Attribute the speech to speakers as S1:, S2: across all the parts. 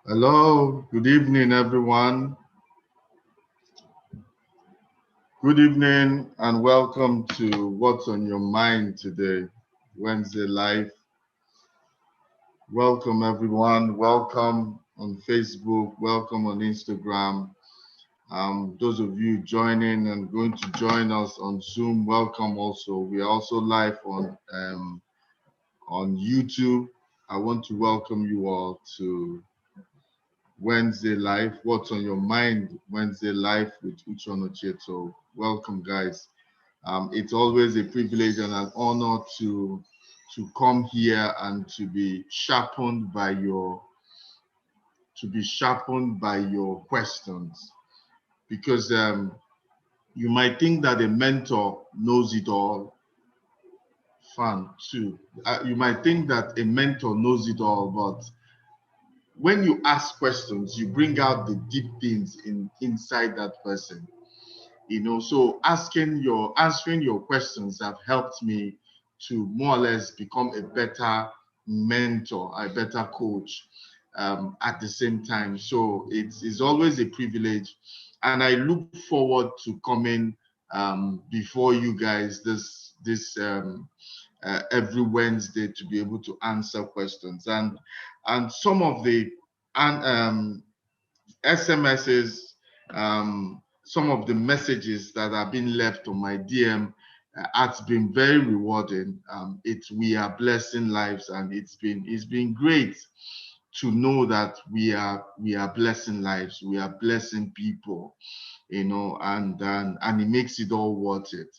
S1: Hello, good evening, everyone. Good evening, and welcome to What's on Your Mind today, Wednesday Live. Welcome, everyone. Welcome on Facebook. Welcome on Instagram. Those of you joining and going to join us on Zoom, welcome also. We are also live on YouTube. I want to welcome you all to Wednesday Live. What's on your mind? Wednesday Live with Uchono Cheto. Welcome, guys. It's always a privilege and an honor to come here and to be sharpened by your questions, because you might think that a mentor knows it all. Fun too. You might think that a mentor knows it all, but when you ask questions, you bring out the deep things inside that person. So answering your questions have helped me to more or less become a better mentor, a better coach, at the same time. So it's always a privilege, and I look forward to coming before you guys this every Wednesday to be able to answer questions, and some of the and SMSs, some of the messages that have been left on my DM has been very rewarding. We are blessing lives, and it's been great to know that we are blessing lives, we are blessing people, and it makes it all worth it.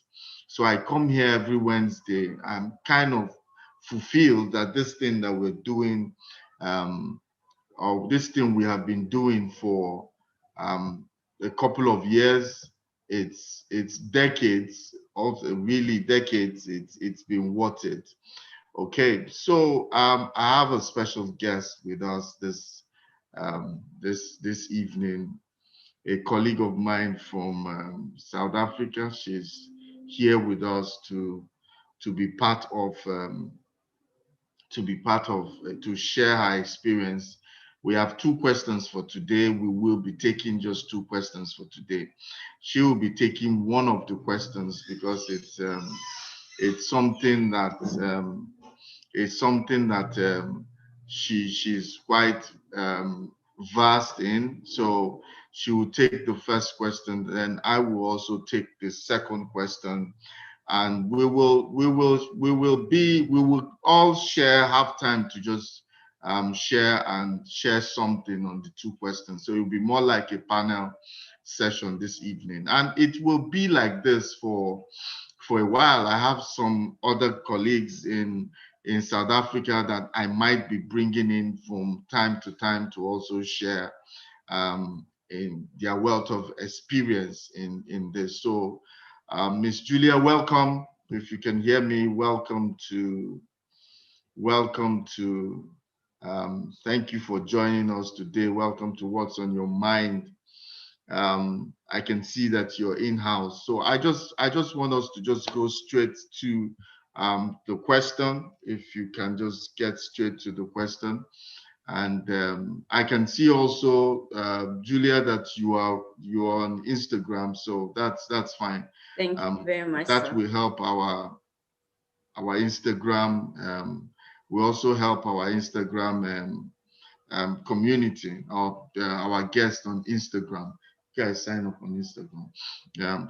S1: So I come here every Wednesday. I'm kind of fulfilled that this thing that we're doing, um, or this thing we have been doing for um, a couple of years, it's decades, also really decades. It's been worth it. Okay, so I have a special guest with us this evening, a colleague of mine from South Africa. She's here with us to be part of to share her experience. We have two questions for today. We will be taking just two questions for today. She will be taking one of the questions because it's something that she's quite vast in. So she will take the first question, then I will also take the second question, and we will all have time to just share something on the two questions. So it will be more like a panel session this evening, and it will be like this for a while. I have some other colleagues in South Africa that I might be bringing in from time to time to also share in their wealth of experience in this. So, Miss Julia, welcome. If you can hear me, welcome to. Thank you for joining us today. Welcome to What's on Your Mind. I can see that you're in-house. So I just want us to just go straight to the question. If you can just get straight to the question. And I can see also, Julia, that you're on Instagram, so that's fine.
S2: Thank you very much,
S1: That
S2: sir.
S1: will help our Instagram. We also help our Instagram community, our guests on Instagram. You guys sign up on Instagram.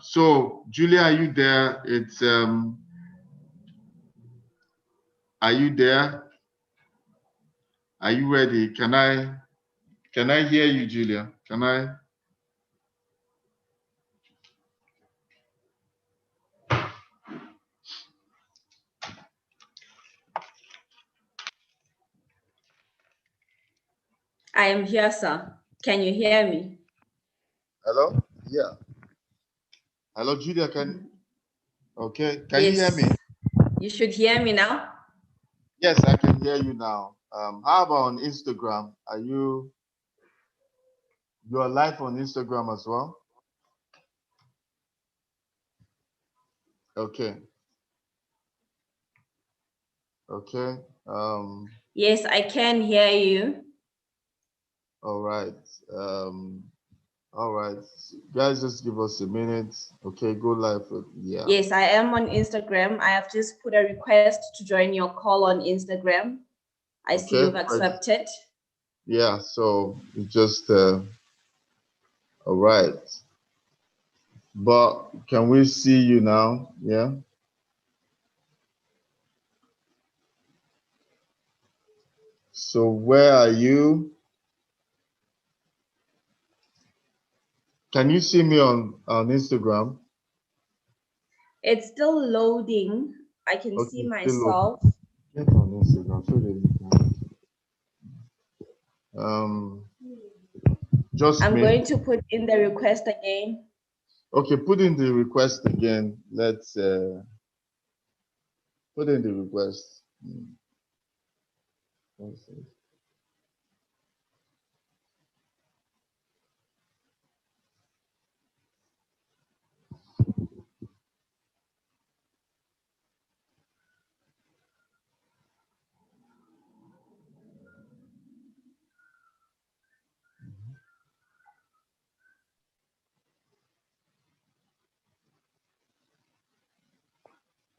S1: So Julia, are you there? Are you there? Are you ready? Can I hear you, Julia? Can I?
S2: I am here, sir. Can you hear me?
S1: Hello? Yeah. Hello, Julia. Okay. Can you hear
S2: Yes.
S1: me?
S2: You should hear me now.
S1: Yes, I can hear you now. How about on Instagram? You are live on Instagram as well? Okay. Okay.
S2: Yes, I can hear you.
S1: All right. Um, all right. Guys, just give us a minute. Okay, go live. Yeah.
S2: Yes, I am on Instagram. I have just put a request to join your call on Instagram. I see you've accepted.
S1: Yeah, so it's just all right. But can we see you now? Yeah. So where are you? Can you see me on Instagram?
S2: It's still loading. I can see myself.
S1: Get on Instagram so that you can. Just
S2: I'm
S1: me.
S2: going to put in the request again.
S1: Okay, put in the request again. Let's put in the request.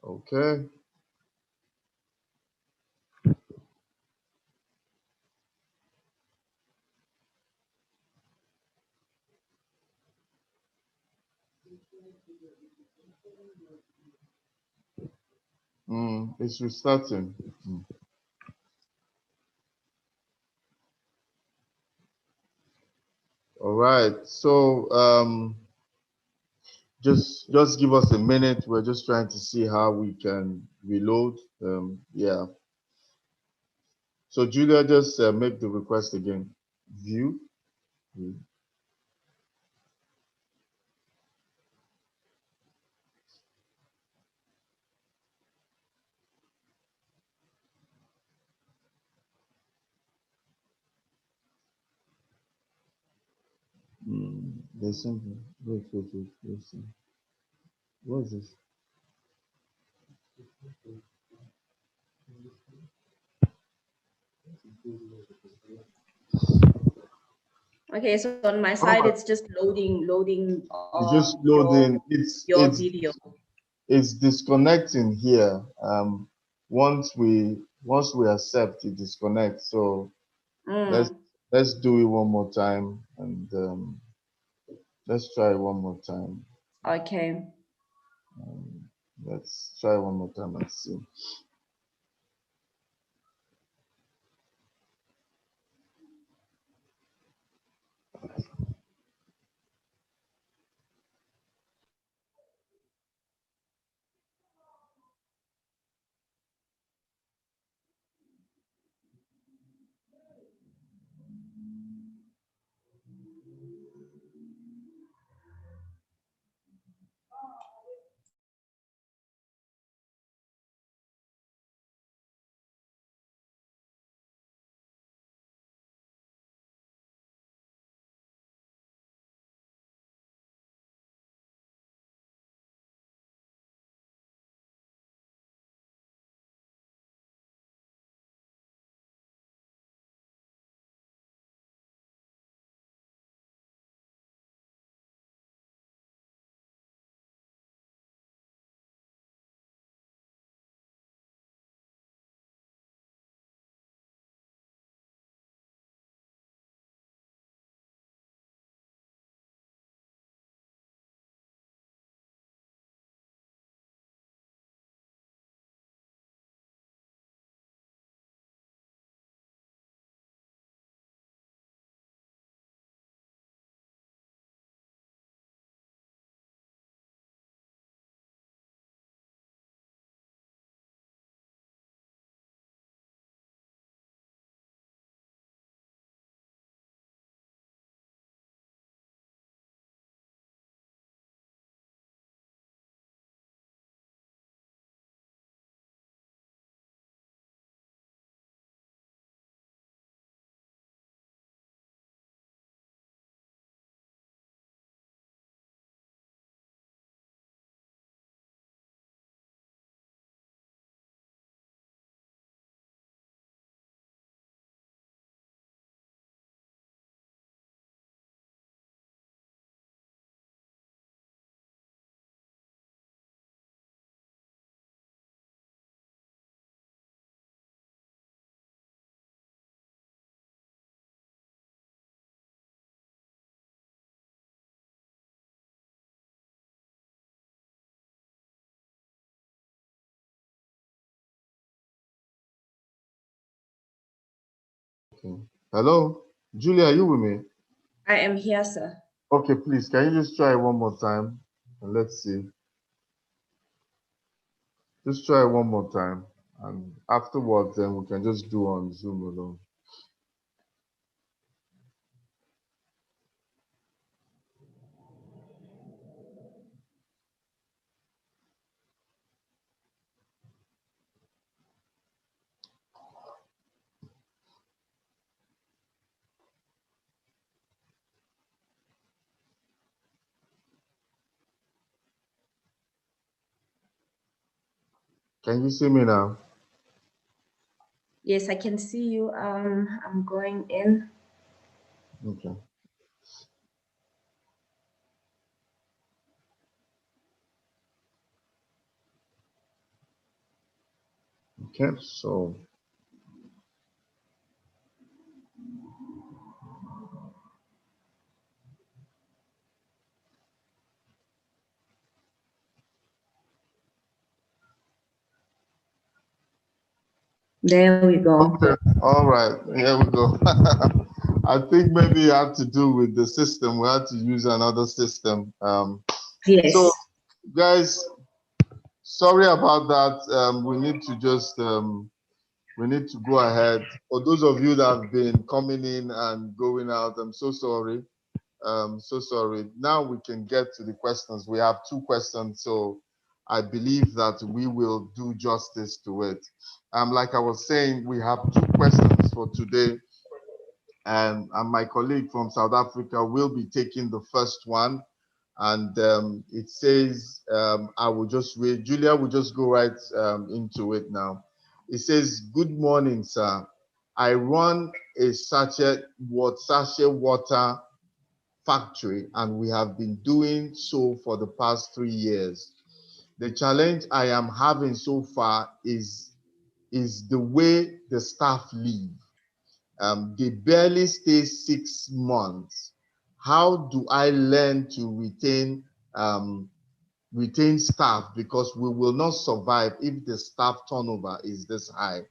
S1: Okay. It's restarting. All right. So just give us a minute. We're just trying to see how we can reload. Yeah. So Julia, just make the request again. View. There's something. Wait. Listen. What is this?
S2: Okay, so on my side, it's just loading.
S1: It's just loading.
S2: Your video.
S1: It's disconnecting here. Once we accept, it disconnects. So let's do it one more time, and let's try one more time.
S2: Okay.
S1: Let's try one more time and see. Okay. Hello, Julia, are you with me?
S2: I am here, sir.
S1: Okay, please, can you just try one more time? And let's see. Just try one more time. And afterwards, then we can just do on Zoom alone. Can you see me now?
S2: Yes, I can see you. I'm going in.
S1: Okay. Okay, so
S2: There we go.
S1: okay, all right, here we go. I think maybe it had to do with the system. We had to use another system.
S2: Yes.
S1: So, guys, sorry about that. We need to just we need to go ahead. For those of you that have been coming in and going out, I'm so sorry. So sorry. Now we can get to the questions. We have 2 questions, so I believe that we will do justice to it. Like I was saying, we have 2 questions for today, and my colleague from South Africa will be taking the first one. And it says, I will just read. Julia will just go right into it now. It says, "Good morning, sir. I run a sachet water factory, and we have been doing so for the past 3 years. The challenge I am having so far is the way the staff leave. They barely stay 6 months. How do I learn to retain staff, because we will not survive if the staff turnover is this high?"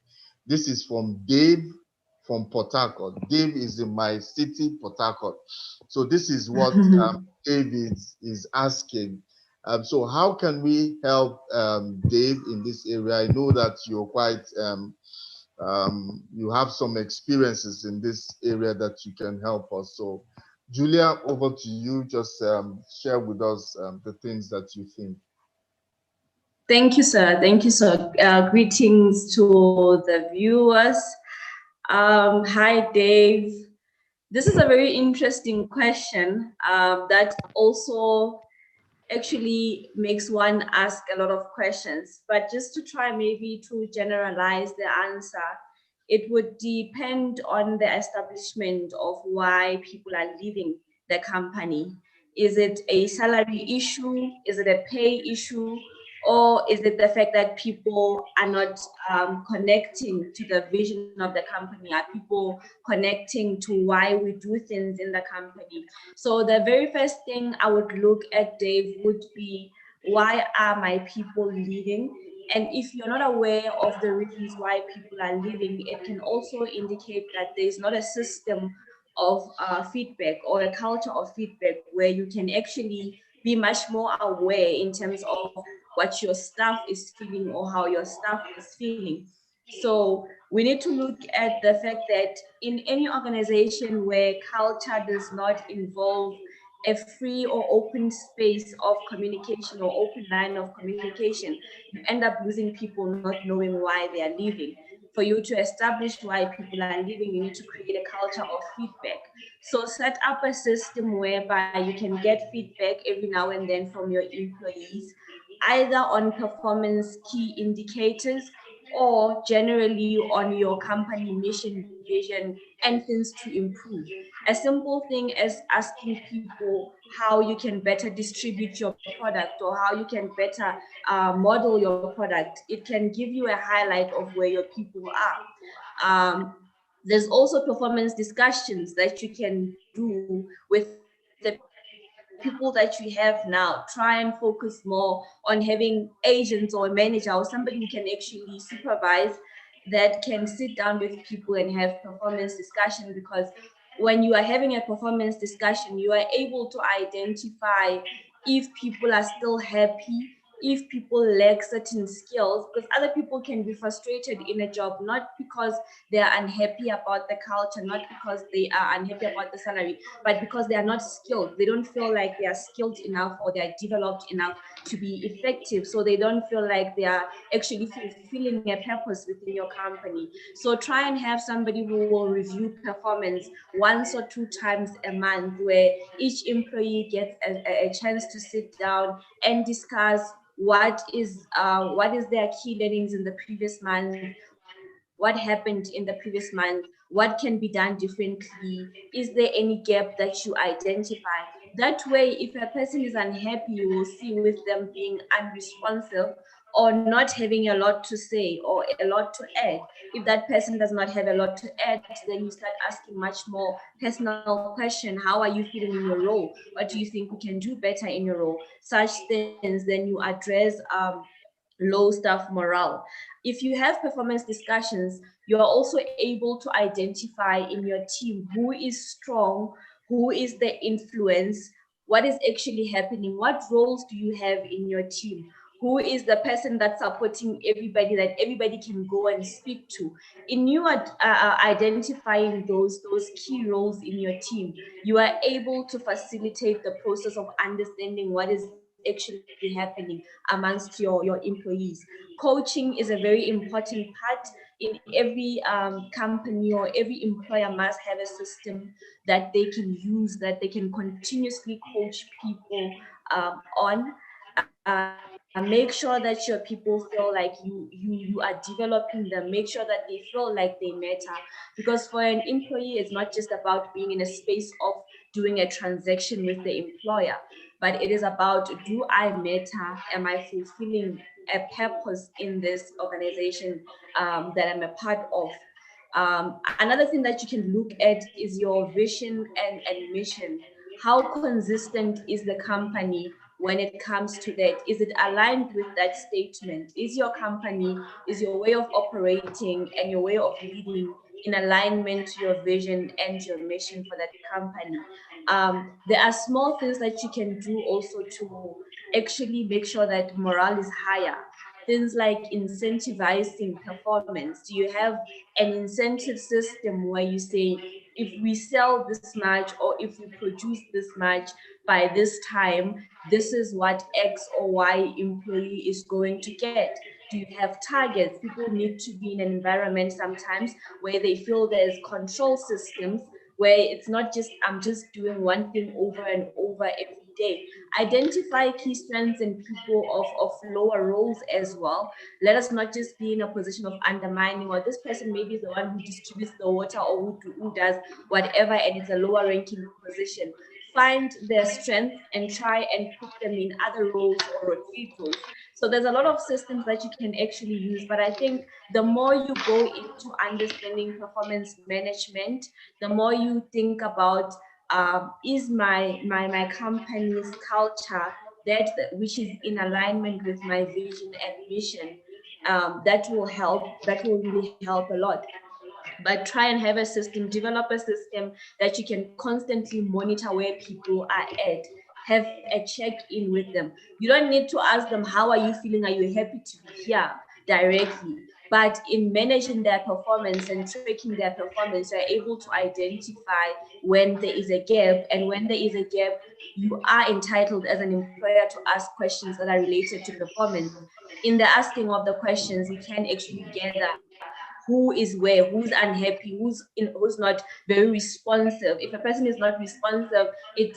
S1: This is from Dave from Port Harcourt. Dave is in my city, Port Harcourt. So this is what Dave is asking. So how can we help Dave in this area? I know that you're quite you have some experiences in this area that you can help us. So Julia, over to you. Just share with us the things that you think.
S2: Thank you, sir. Thank you, sir. Greetings to the viewers. Hi, Dave. This is a very interesting question that also actually makes one ask a lot of questions. But just to try maybe to generalize the answer, it would depend on the establishment of why people are leaving the company. Is it a salary issue? Is it a pay issue? Or is it the fact that people are not connecting to the vision of the company? Are people connecting to why we do things in the company? So the very first thing I would look at, Dave, would be, why are my people leaving? And if you're not aware of the reasons why people are leaving, it can also indicate that there's not a system of feedback or a culture of feedback where you can actually be much more aware in terms of what your staff is feeling or how your staff is feeling. So we need to look at the fact that in any organization where culture does not involve a free or open space of communication or open line of communication, you end up losing people not knowing why they are leaving. For you to establish why people are leaving, you need to create a culture of feedback. So set up a system whereby you can get feedback every now and then from your employees, either on performance key indicators or generally on your company mission, vision, and things to improve. A simple thing as asking people how you can better distribute your product or how you can better model your product. It can give you a highlight of where your people are. There's also performance discussions that you can do with the people that you have now. Try and focus more on having agents or a manager or somebody who can actually supervise the that can sit down with people and have performance discussion, because when you are having a performance discussion, you are able to identify if people are still happy, if people lack certain skills, because other people can be frustrated in a job, not because they are unhappy about the culture, not because they are unhappy about the salary, but because they are not skilled. They don't feel like they are skilled enough or they are developed enough to be effective. So they don't feel like they are actually fulfilling a purpose within your company. So try and have somebody who will review performance once or two times a month, where each employee gets a chance to sit down and discuss what is their key learnings in the previous month, what happened in the previous month, what can be done differently, is there any gap that you identify. That way, if a person is unhappy, you will see with them being unresponsive or not having a lot to say or a lot to add. If that person does not have a lot to add, then you start asking much more personal question. How are you feeling in your role? What do you think we can do better in your role? Such things, then you address low staff morale. If you have performance discussions, you are also able to identify in your team who is strong, who is the influence, what is actually happening, what roles do you have in your team, who is the person that's supporting everybody that everybody can go and speak to. In you identifying those key roles in your team, you are able to facilitate the process of understanding what is actually happening amongst your employees. Coaching is a very important part. In every company or every employer must have a system that they can use, that they can continuously coach people on. Make sure that your people feel like you are developing them. Make sure that they feel like they matter, because for an employee, it's not just about being in a space of doing a transaction with the employer, but it is about, do I matter? Am I fulfilling a purpose in this organization that I'm a part of? Another thing that you can look at is your vision and mission. How consistent is the company when it comes to that? Is it aligned with that statement? Is your company, is your way of operating and your way of leading in alignment to your vision and your mission for that company? There are small things that you can do also to actually make sure that morale is higher. Things like incentivizing performance. Do you have an incentive system where you say, if we sell this much or if we produce this much by this time, this is what X or Y employee is going to get? Do you have targets? People need to be in an environment sometimes where they feel there's control systems, where it's not just, I'm just doing one thing over and over every day. Identify key strengths in people of lower roles as well. Let us not just be in a position of undermining, or this person maybe is the one who distributes the water or who does whatever, and it's a lower ranking position. Find their strength and try and put them in other roles or rotate roles. So there's a lot of systems that you can actually use, but I think the more you go into understanding performance management, the more you think about, is my company's culture that which is in alignment with my vision and mission. That will help. That will really help a lot. But try and have a system, develop a system that you can constantly monitor where people are at. Have a check-in with them. You don't need to ask them, how are you feeling? Are you happy to be here directly? But in managing their performance and tracking their performance, you're able to identify when there is a gap. And when there is a gap, you are entitled as an employer to ask questions that are related to performance. In the asking of the questions, you can actually gather who is where, who's unhappy, who's not very responsive. If a person is not responsive, it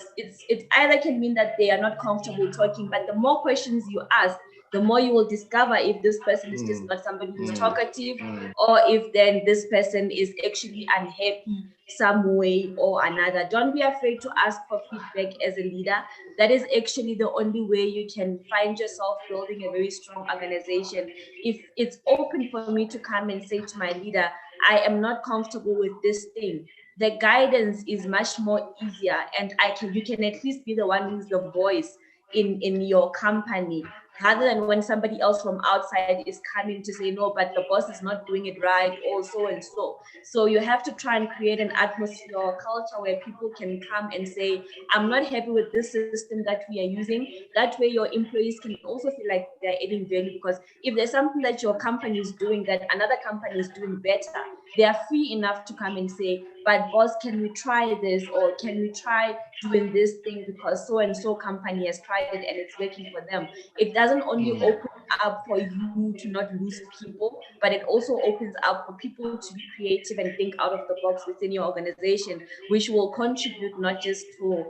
S2: either can mean that they are not comfortable talking, but the more questions you ask, the more you will discover if this person is just not somebody who's talkative, or if then this person is actually unhappy some way or another. Don't be afraid to ask for feedback as a leader. That is actually the only way you can find yourself building a very strong organization. If it's open for me to come and say to my leader, I am not comfortable with this thing, the guidance is much more easier, and you can at least be the one who's the voice in your company. rather than when somebody else from outside is coming to say, no, but the boss is not doing it right, or so and so. So you have to try and create an atmosphere or culture where people can come and say, I'm not happy with this system that we are using. That way your employees can also feel like they're adding value, because if there's something that your company is doing that another company is doing better, they are free enough to come and say, but boss, can we try this, or can we try doing this thing, because so and so company has tried it and it's working for them. It doesn't only open up for you to not lose people, but it also opens up for people to be creative and think out of the box within your organization, which will contribute not just to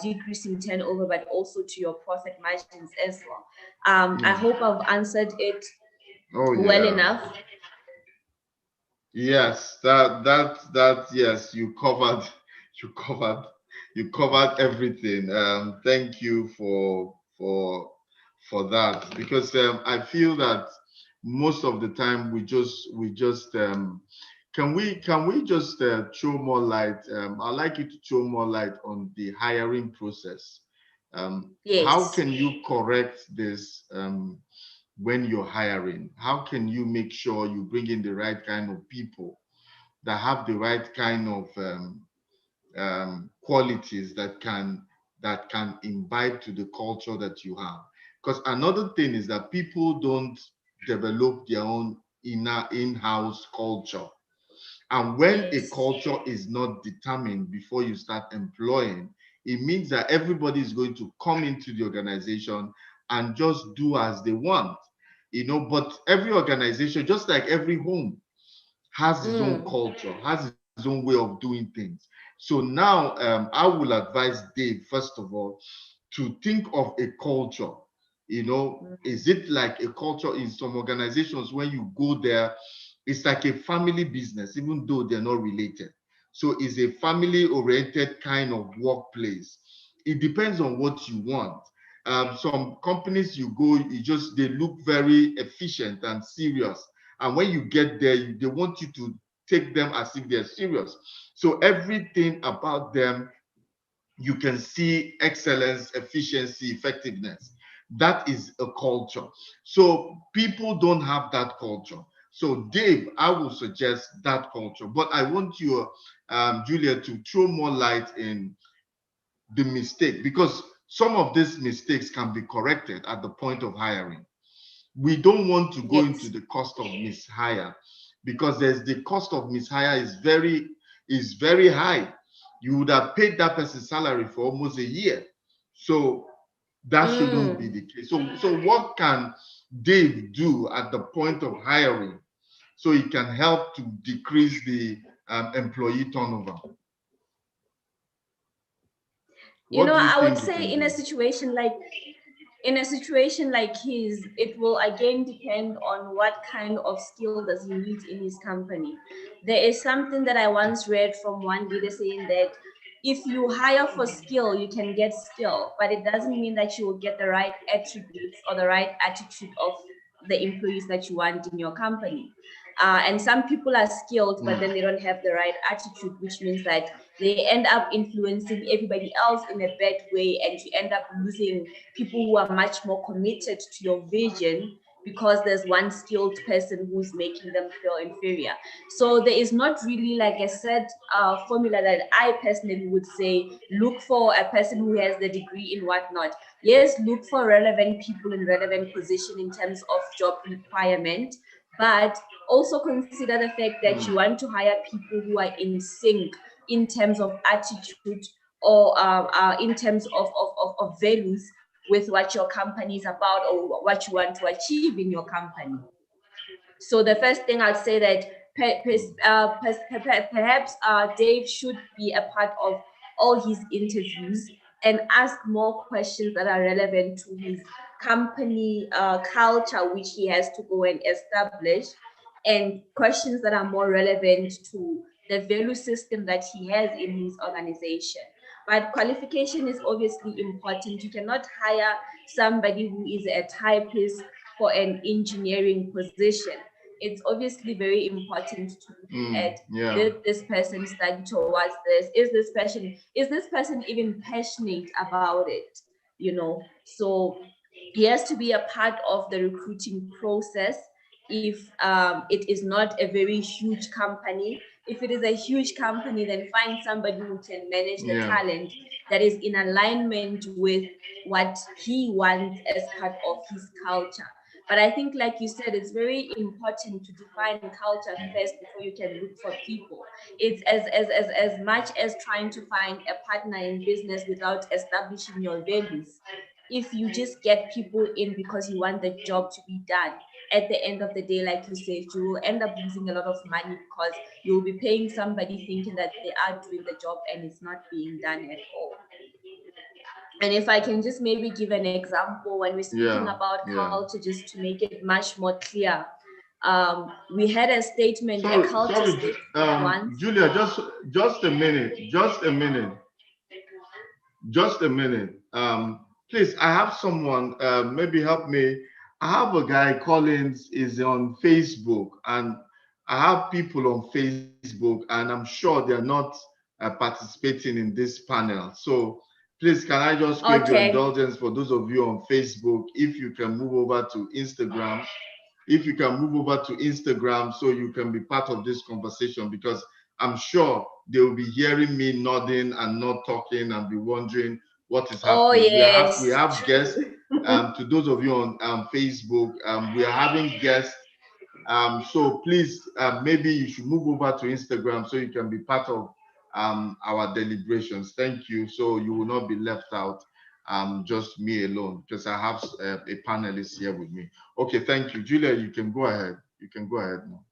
S2: decreasing turnover, but also to your profit margins as well. I hope I've answered it well enough.
S1: Yes, yes, you covered everything. Thank you for that, because I feel that most of the time we just can we just throw more light? I'd like you to throw more light on the hiring process. How
S2: Yes.
S1: can you correct this? When you're hiring, how can you make sure you bring in the right kind of people that have the right kind of qualities that can imbibe to the culture that you have? Because another thing is that people don't develop their own in-house culture, and when a culture is not determined before you start employing, it means that everybody is going to come into the organization and just do as they want, but every organization, just like every home, has its own culture, has its own way of doing things. So now I will advise Dave, first of all, to think of a culture. Is it like a culture in some organizations? When you go there, it's like a family business, even though they're not related. So it's a family oriented kind of workplace. It depends on what you want. Some companies you go, they look very efficient and serious, and when you get there, they want you to take them as if they're serious. So everything about them, you can see excellence, efficiency, effectiveness. That is a culture. So people don't have that culture. So Dave, I will suggest that culture, but I want you, Julia, to throw more light in the mistake, because some of these mistakes can be corrected at the point of hiring. We don't want to go into the cost of mishire, because there's the cost of mishire is very high. You would have paid that person's salary for almost a year. So that shouldn't be the case. So what can Dave do at the point of hiring so it can help to decrease the employee turnover?
S2: I would say in a situation like his, it will again depend on what kind of skill does he need in his company. There is something that I once read from one leader saying that if you hire for skill, you can get skill, but it doesn't mean that you will get the right attributes or the right attitude of the employees that you want in your company. And some people are skilled, but then they don't have the right attitude, which means that they end up influencing everybody else in a bad way, and you end up losing people who are much more committed to your vision because there's one skilled person who's making them feel inferior. So there is not really like a set formula that I personally would say, look for a person who has the degree in whatnot. Yes, look for relevant people in relevant position in terms of job requirement, but also consider the fact that you want to hire people who are in sync in terms of attitude, or in terms of values with what your company is about or what you want to achieve in your company. So the first thing I'd say that perhaps Dave should be a part of all his interviews and ask more questions that are relevant to his company culture, which he has to go and establish, and questions that are more relevant to the value system that he has in his organization. But qualification is obviously important. You cannot hire somebody who is a typist for an engineering position. It's obviously very important to look at, did this person study towards this? Is this person even passionate about it? So he has to be a part of the recruiting process. If it is not a very huge company, if it is a huge company, then find somebody who can manage the talent that is in alignment with what he wants as part of his culture. But I think, like you said, it's very important to define culture first before you can look for people. It's as much as trying to find a partner in business without establishing your values. If you just get people in because you want the job to be done, at the end of the day, like you said, you will end up losing a lot of money because you'll be paying somebody thinking that they are doing the job and it's not being done at all. And if I can just maybe give an example, when we're speaking about culture, just to make it much more clear, we had a statement, a culture statement once.
S1: Julia, just a minute, please, I have someone, maybe help me. I have a guy, Collins, is on Facebook, and I have people on Facebook, and I'm sure they're not participating in this panel. So please, can I just give your indulgence for those of you on Facebook, if you can move over to Instagram, so you can be part of this conversation, because I'm sure they will be hearing me nodding and not talking and be wondering what is happening.
S2: Oh, yes.
S1: We have guests. To those of you on Facebook, we are having guests. So please, maybe you should move over to Instagram so you can be part of our deliberations. Thank you. So you will not be left out. Just me alone, because I have a panelist here with me. Okay, thank you. Julia, you can go ahead. You can go ahead now.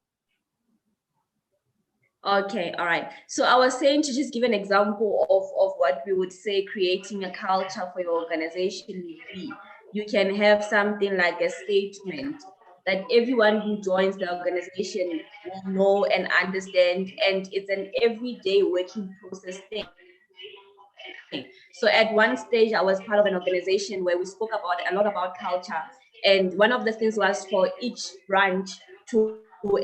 S2: Okay, all right. So I was saying, to just give an example of what we would say creating a culture for your organization would be. You can have something like a statement that everyone who joins the organization will know and understand, and it's an everyday working process thing. So at one stage, I was part of an organization where we spoke about a lot about culture, and one of the things was for each branch to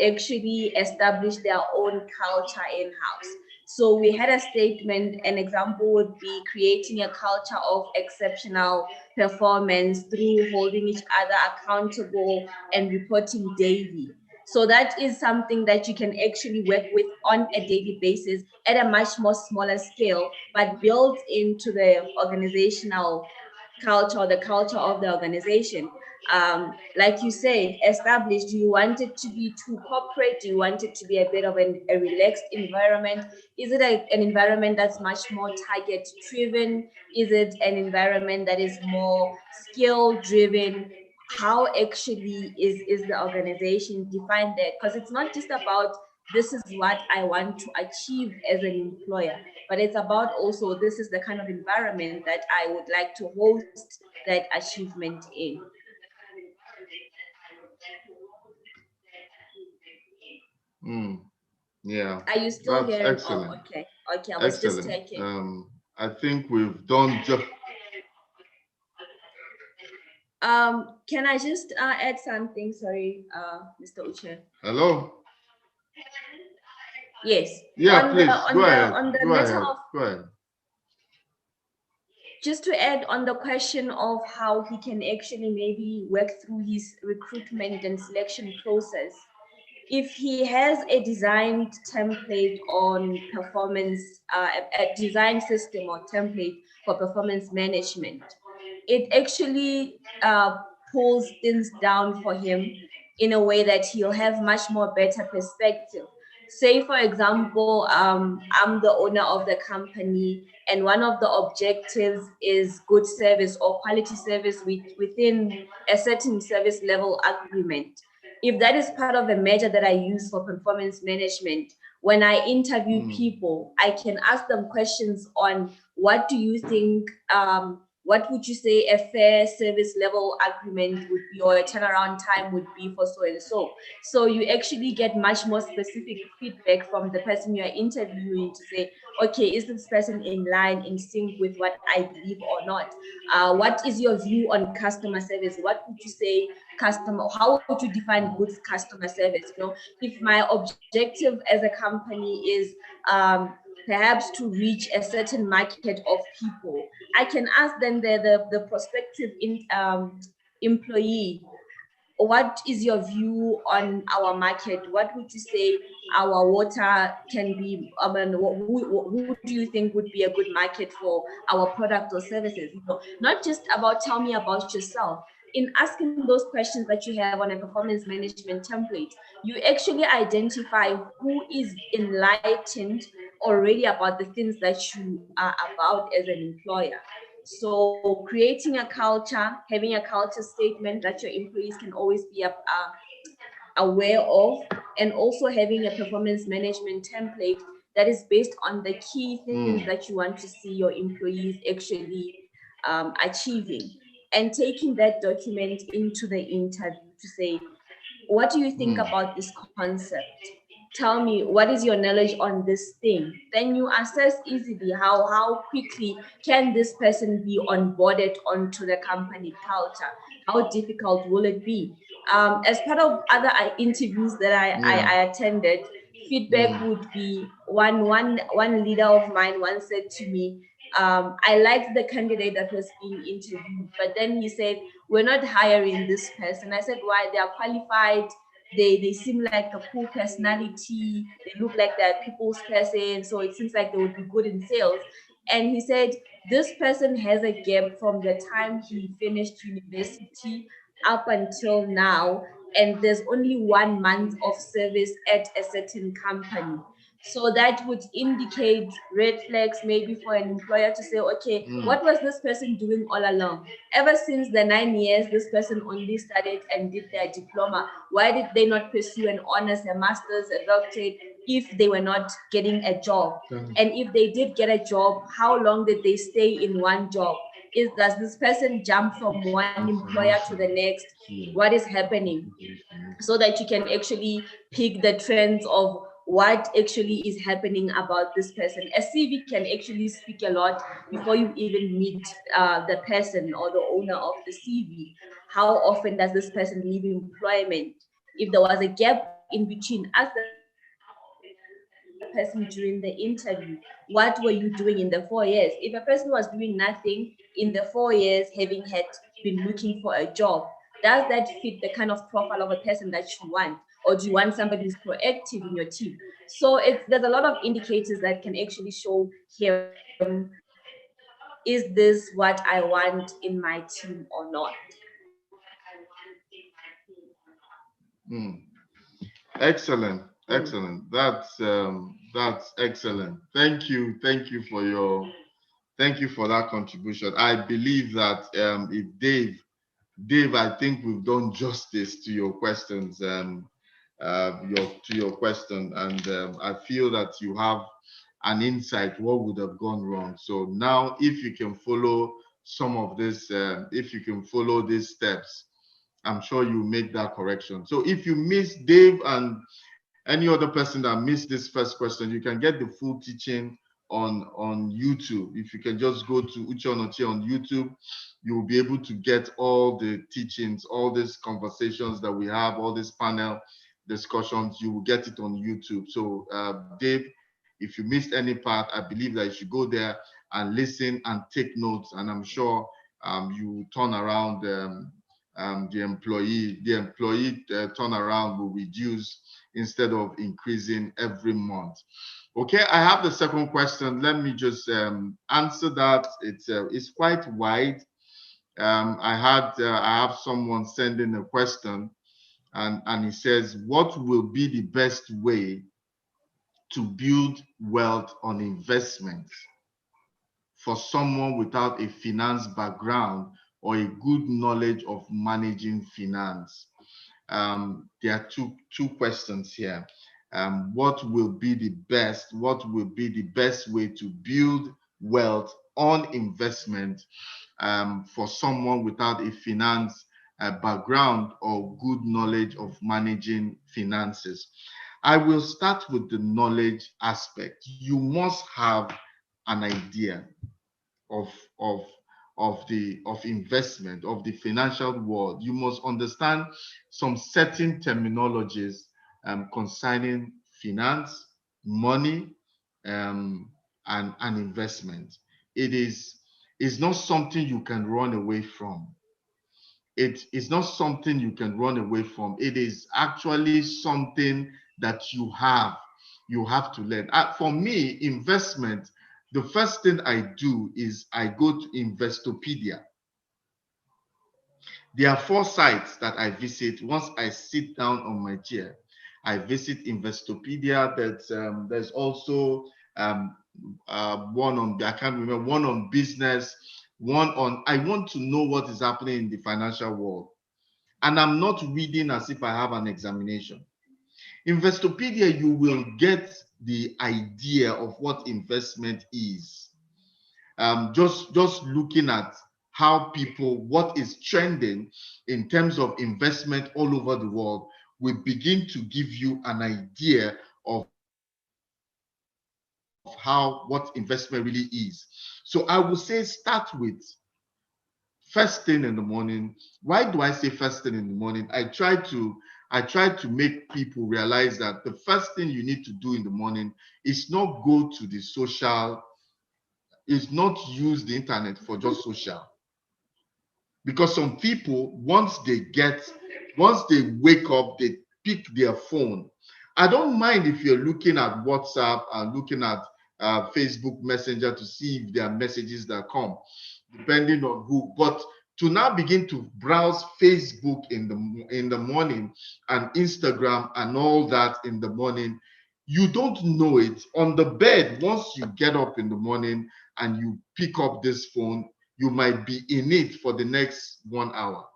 S2: actually establish their own culture in-house. So we had a statement. An example would be creating a culture of exceptional performance through holding each other accountable and reporting daily. So that is something that you can actually work with on a daily basis at a much more smaller scale, but built into the organizational culture, or the culture of the organization. Like you said, established, do you want it to be too corporate? Do you want it to be a bit of a relaxed environment? Is it an environment that's much more target driven? Is it an environment that is more skill driven? How actually is the organization defined there? Because it's not just about this is what I want to achieve as an employer, but it's about also this is the kind of environment that I would like to host that achievement in.
S1: Yeah.
S2: Are you still
S1: That's
S2: here?
S1: excellent.
S2: Oh, okay. Okay, I was just checking.
S1: I think we've done just.
S2: Can I just add something? Sorry, Mr. Uche.
S1: Hello.
S2: Yes.
S1: Yeah, please go ahead. Go ahead.
S2: Just to add on the question of how he can actually maybe work through his recruitment and selection process. If he has a designed template on performance, a design system or template for performance management, it actually pulls things down for him in a way that he'll have much more better perspective. Say, for example, I'm the owner of the company, and one of the objectives is good service or quality service within a certain service level agreement. If that is part of a measure that I use for performance management, when I interview people, I can ask them questions on what do you think, what would you say a fair service level agreement would be, or a turnaround time would be for so and so. So you actually get much more specific feedback from the person you are interviewing to say, okay, is this person in line, in sync with what I believe or not? What is your view on customer service? What would you say how would you define good customer service? You know, if my objective as a company is perhaps to reach a certain market of people, I can ask them the prospective employee, what is your view on our market? What would you say our water can be? And who do you think would be a good market for our product or services? You know, not just about tell me about yourself. In asking those questions that you have on a performance management template, you actually identify who is enlightened already about the things that you are about as an employer. So creating a culture, having a culture statement that your employees can always be aware of, and also having a performance management template that is based on the key things that you want to see your employees actually achieving, and taking that document into the interview to say, what do you think about this concept? Tell me, what is your knowledge on this thing? Then you assess easily how quickly can this person be onboarded onto the company culture? How difficult will it be? As part of other interviews that I attended, feedback would be one leader of mine once said to me, I liked the candidate that was being interviewed, but then he said, we're not hiring this person. I said, why? They are qualified. They seem like a cool personality. They look like they're a people's person. So it seems like they would be good in sales. And he said, this person has a gap from the time he finished university up until now. And there's only 1 month of service at a certain company. So that would indicate red flags maybe for an employer to say, okay, what was this person doing all along? Ever since the 9 years, this person only studied and did their diploma. Why did they not pursue an honors, a master's, a doctorate if they were not getting a job? And if they did get a job, how long did they stay in one job? Does this person jump from one employer to the next? What is happening? So that you can actually pick the trends of what actually is happening about this person. A CV can actually speak a lot before you even meet the person or the owner of the CV. How often does this person leave employment? If there was a gap in between, ask the person during the interview, what were you doing in the 4 years? If a person was doing nothing in the 4 years, having had been looking for a job, does that fit the kind of profile of a person that you want? Or do you want somebody who's proactive in your team? So there's a lot of indicators that can actually show him, is this what I want in my team or not?
S1: Excellent, excellent. That's excellent. Thank you for that contribution. I believe that if Dave, I think we've done justice to your questions, to your question, and I feel that you have an insight what would have gone wrong. So now, if you can follow some of this, if you can follow these steps, I'm sure you make that correction. So if you miss Dave and any other person that missed this first question, you can get the full teaching on YouTube. If you can just go to Uche Onochie on YouTube, you will be able to get all the teachings, all these conversations that we have, all these panel discussions, you will get it on YouTube. So Dave, if you missed any part, I believe that you should go there and listen and take notes, and I'm sure you turn around the employee turnaround will reduce instead of increasing every month. Okay, I have the second question. Let me just answer that. It's quite wide. I have someone sending a question, and he says, what will be the best way to build wealth on investments for someone without a finance background or a good knowledge of managing finance? There are two questions here. What will be the best way to build wealth on investment for someone without a finance background or good knowledge of managing finances? I will start with the knowledge aspect. You must have an idea of investment, of the financial world. You must understand some certain terminologies concerning finance, money, and investment. It's not something you can run away from. it is not something you can run away from. It is actually something that you have to learn. For me, investment, the first thing I do is I go to Investopedia. There are 4 sites that I visit once I sit down on my chair. I visit Investopedia. There's also one on, I can't remember, one on business, one on, I want to know what is happening in the financial world. And I'm not reading as if I have an examination. Investopedia, you will get the idea of what investment is. Just looking at how people, what is trending in terms of investment all over the world, will begin to give you an idea of what investment really is. So I would say start with first thing in the morning. Why do I say first thing in the morning? I try to make people realize that the first thing you need to do in the morning is not go to the social, is not use the internet for just social. Because some people, once they wake up, they pick their phone. I don't mind if you're looking at WhatsApp and looking at Facebook Messenger to see if there are messages that come, depending on who. But to now begin to browse Facebook in the morning and Instagram and all that in the morning, you don't know it. On the bed, once you get up in the morning and you pick up this phone, you might be in it for the next 1 hour.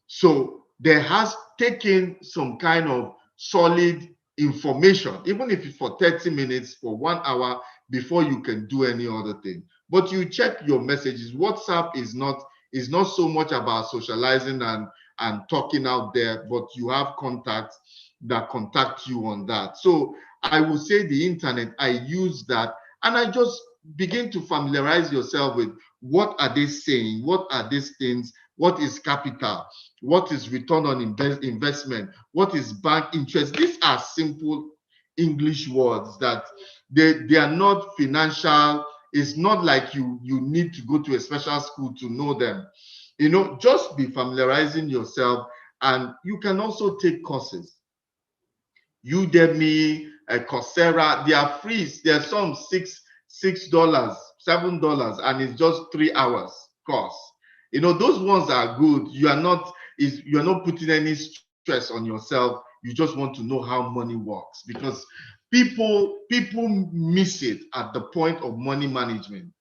S1: So there has taken some kind of solid information, even if it's for 30 minutes, for 1 hour, before you can do any other thing. But you check your messages. WhatsApp is not so much about socializing and talking out there, but you have contacts that contact you on that. So I would say the internet, I use that, and I just begin to familiarize yourself with what are they saying, what are these things, what is capital, what is return on investment, what is bank interest. These are simple English words that they are not financial. It's not like you need to go to a special school to know them. Just be familiarizing yourself, and you can also take courses. Udemy, Coursera, they are free. There are some $6, $7, and it's just 3 hours course. Those ones are good. You're not putting any stress on yourself. You just want to know how money works, because people miss it at the point of money management.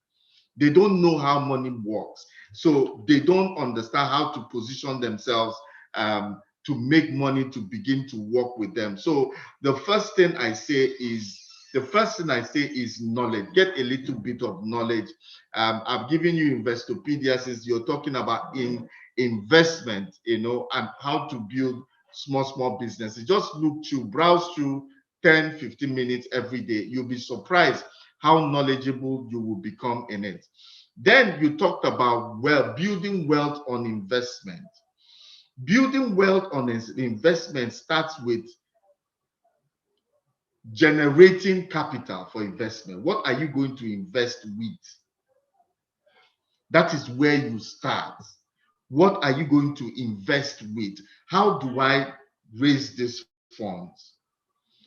S1: They don't know how money works, so they don't understand how to position themselves to make money to begin to work with them. So the first thing I say is knowledge. Get a little bit of knowledge. I've given you Investopedia, since you're talking about investment, and how to build small businesses. Just browse through 10, 15 minutes every day. You'll be surprised how knowledgeable you will become in it. Then you talked about building wealth on investment. Building wealth on investment starts with generating capital for investment. What are you going to invest with? That is where you start. What are you going to invest with? How do I raise these funds?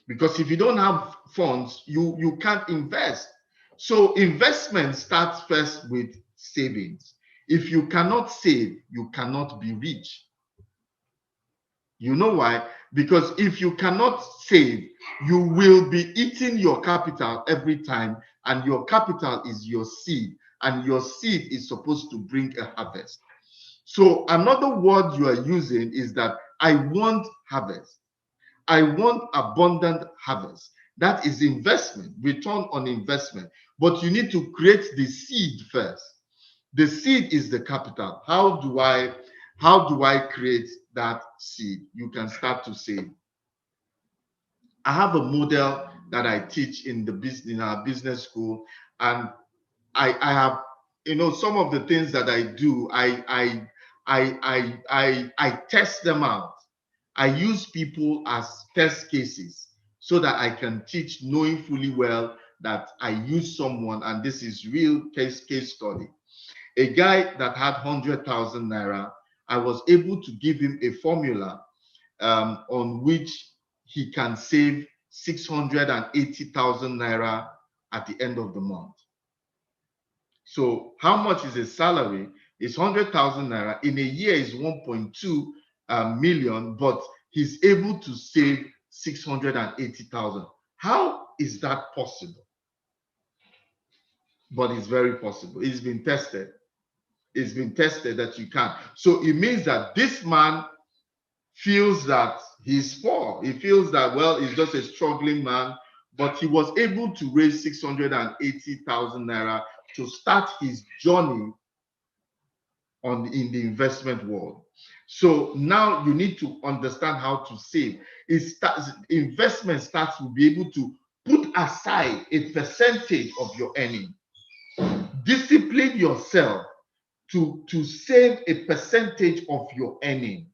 S1: Because if you don't have funds, you can't invest. So investment starts first with savings. If you cannot save, you cannot be rich. You know why? Because if you cannot save, you will be eating your capital every time, and your capital is your seed, and your seed is supposed to bring a harvest. So another word you are using is that I want harvest. I want abundant harvest. That is investment, return on investment. But you need to create the seed first. The seed is the capital. How do I create that seed? You can start to save. I have a model that I teach in our business school, and I have, some of the things that I do, I test them out. I use people as test cases so that I can teach, knowing fully well that I use someone and this is real case study. A guy that had 100,000 naira, I was able to give him a formula on which he can save 680,000 naira at the end of the month. So how much is his salary? It's 100,000 naira. In a year is 1.2 million, but he's able to save 680,000. How is that possible? But it's very possible. It's been tested. It's been tested that you can. So it means that this man feels that he's poor. He feels that, well, he's just a struggling man, but he was able to raise 680,000 naira to start his journey in the investment world. So now you need to understand how to save. Investment starts to be able to put aside a percentage of your earning. Discipline yourself to save a percentage of your earning.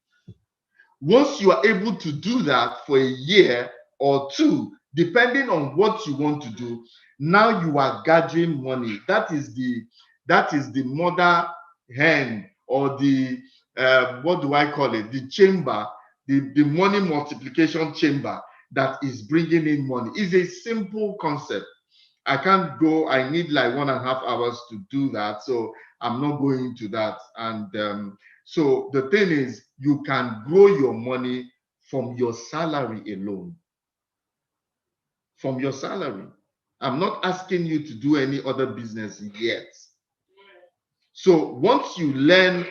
S1: Once you are able to do that for a year or two, depending on what you want to do, now you are gathering money. That is the mother hen, or the what do I call it? The chamber, the money multiplication chamber that is bringing in money. It's a simple concept. I can't go. I need like 1.5 hours to do that, so I'm not going into that. And so the thing is, you can grow your money from your salary alone. From your salary. I'm not asking you to do any other business yet. So once you learn,